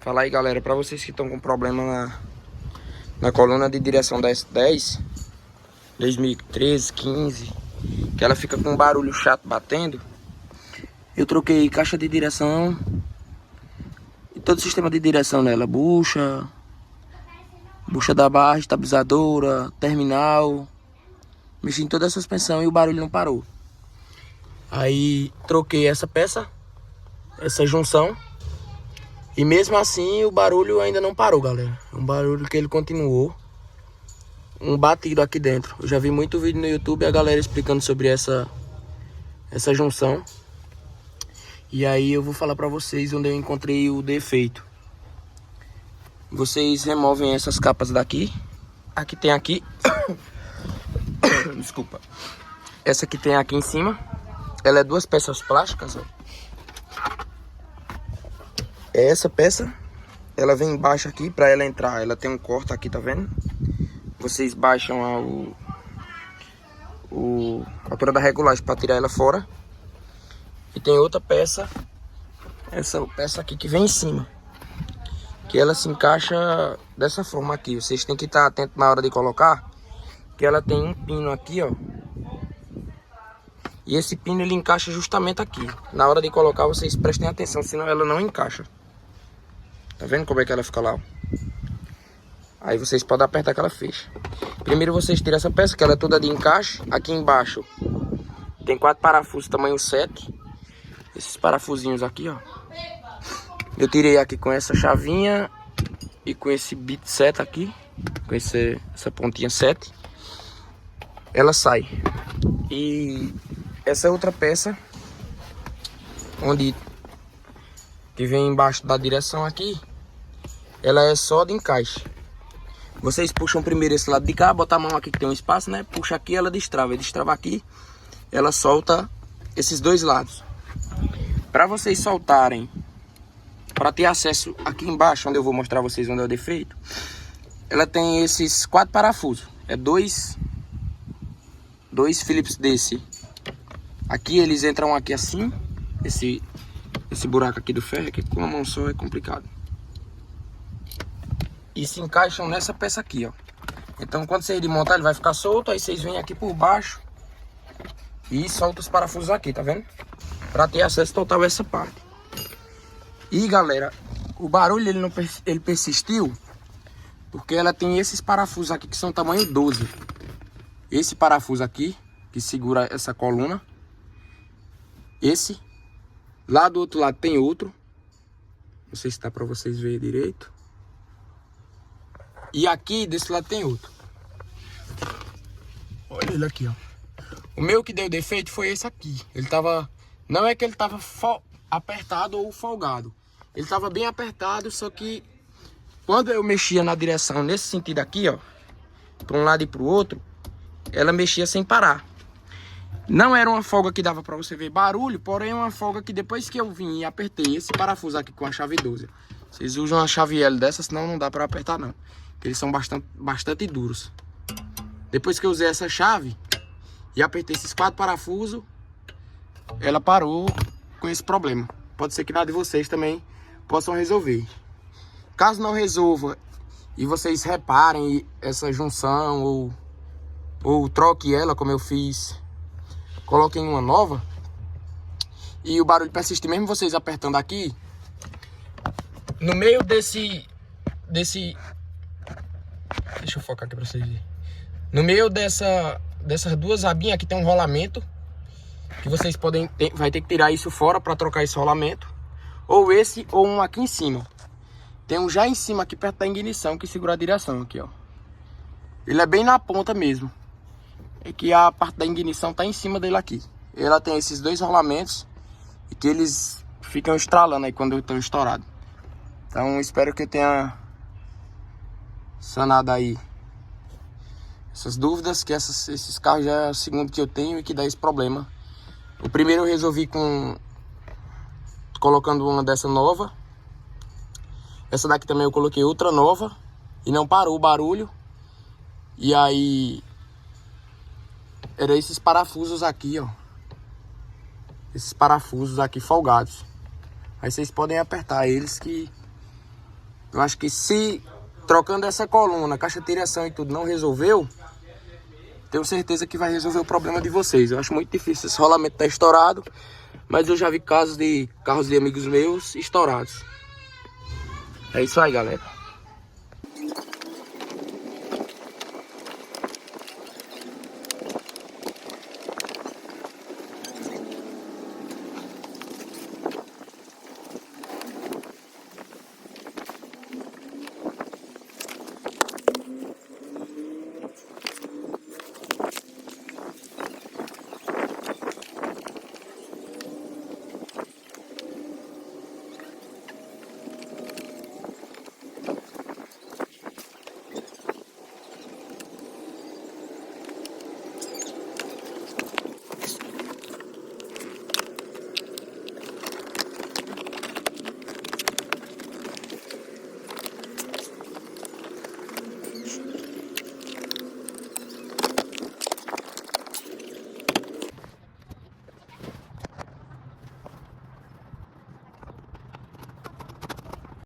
Fala aí, galera, pra vocês que estão com problema na coluna de direção da S10 2013, 15, que ela fica com um barulho chato batendo. Eu troquei caixa de direção e todo o sistema de direção nela, bucha da barra, estabilizadora, terminal. Mexi em toda a suspensão e o barulho não parou. Aí troquei essa peça, essa junção. E mesmo assim o barulho ainda não parou, galera. Um barulho que ele continuou. Um batido aqui dentro. Eu já vi muito vídeo no YouTube a galera explicando sobre essa junção. E aí eu vou falar pra vocês onde eu encontrei o defeito. Vocês removem essas capas daqui. Aqui tem aqui. Desculpa. Essa que tem aqui em cima. Ela é duas peças plásticas, ó. Essa peça, ela vem embaixo aqui pra ela entrar. Ela tem um corte aqui, tá vendo? Vocês baixam a altura da regulagem pra tirar ela fora. E tem outra peça, essa peça aqui que vem em cima, que ela se encaixa dessa forma aqui. Vocês têm que estar atentos na hora de colocar, que ela tem um pino aqui, ó. E esse pino ele encaixa justamente aqui. Na hora de colocar vocês prestem atenção, senão ela não encaixa. Tá vendo como é que ela fica lá, ó? Aí vocês podem apertar que ela fecha. Primeiro vocês tiram essa peça, que ela é toda de encaixe. Aqui embaixo tem 4 parafusos tamanho 7. Esses parafusinhos aqui, ó. Eu tirei aqui com essa chavinha e com esse bit 7 aqui. Com essa pontinha 7. Ela sai. E essa outra peça, que vem embaixo da direção aqui, ela é só de encaixe. Vocês puxam primeiro esse lado de cá, botar a mão aqui que tem um espaço, né? Puxa aqui, ela destrava. Destrava aqui, ela solta esses dois lados. Para vocês soltarem, para ter acesso aqui embaixo, onde eu vou mostrar vocês onde é o defeito, ela tem esses 4 parafusos. É dois Phillips desse. Aqui eles entram aqui assim, esse buraco aqui do ferro, que com a mão só é complicado. E se encaixam nessa peça aqui, ó. Então quando vocês desmontar ele vai ficar solto, aí vocês vêm aqui por baixo e soltam os parafusos aqui, tá vendo? Pra ter acesso total a essa parte. E galera, o barulho ele persistiu porque ela tem esses parafusos aqui que são tamanho 12. Esse parafuso aqui, que segura essa coluna. Esse. Lá do outro lado tem outro. Não sei se dá pra vocês verem direito. E aqui desse lado tem outro. Olha ele aqui, ó. O meu que deu defeito foi esse aqui. Ele tava... Não é que ele tava apertado ou folgado. Ele tava bem apertado, só que... Quando eu mexia na direção nesse sentido aqui, ó, pra um lado e pro outro, ela mexia sem parar. Não era uma folga que dava pra você ver barulho, porém uma folga que depois que eu vim e apertei esse parafuso aqui com a chave 12. Vocês usam uma chave L dessa, senão não dá pra apertar não. Eles são bastante duros. Depois que eu usei essa chave e apertei esses 4 parafusos, ela parou com esse problema. Pode ser que na de vocês também possam resolver. Caso não resolva e vocês reparem essa junção ou troque ela, como eu fiz, coloquem uma nova, e o barulho persiste mesmo vocês apertando aqui, no meio desse... Deixa eu focar aqui pra vocês verem. No meio dessas duas abinhas aqui tem um rolamento, que vocês vai ter que tirar isso fora para trocar esse rolamento. Ou esse, ou um aqui em cima. Tem um já em cima aqui perto da ignição que segura a direção aqui, ó. Ele é bem na ponta mesmo. É que a parte da ignição tá em cima dele aqui. Ela tem esses dois rolamentos e que eles ficam estralando aí quando estão estourados. Então espero que eu tenha sanado aí essas dúvidas, que esses carros já é o segundo que eu tenho e que dá esse problema. O primeiro eu resolvi colocando uma dessa nova. Essa daqui também eu coloquei outra nova e não parou o barulho. E aí era esses parafusos aqui, ó. Esses parafusos aqui folgados. Aí vocês podem apertar eles que Eu acho que se trocando essa coluna, caixa de direção e tudo não resolveu, tenho certeza que vai resolver o problema de vocês. Eu acho muito difícil, esse rolamento tá estourado, mas eu já vi casos de carros de amigos meus estourados. É isso aí, galera.